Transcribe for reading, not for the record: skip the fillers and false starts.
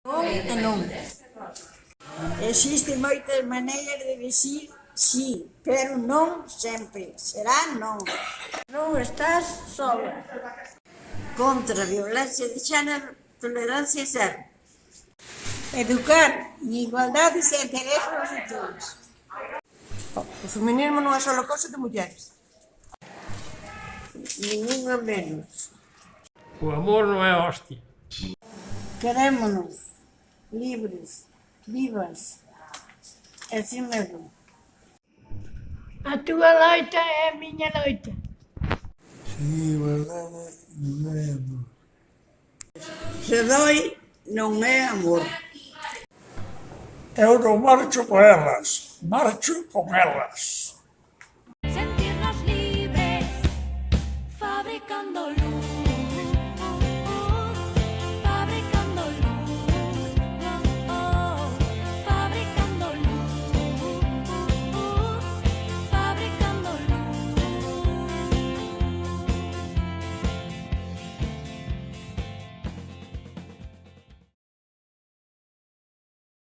Non e non. Existen moitas maneiras de dicir sí, pero non sempre. Será non. Non estás sola. Contra a violencia de xénero, tolerancia cero. Educar en igualdade e derechos de todos. O feminismo non é só cousa de mulleres. Ningunha menos. O amor non é hostia. Querémonos libres, vivas, e así mesmo. A túa loita é a miña loita. Sin igualdade non é amor. Se doi, non é amor. Eu non marcho por elas, marcho con elas.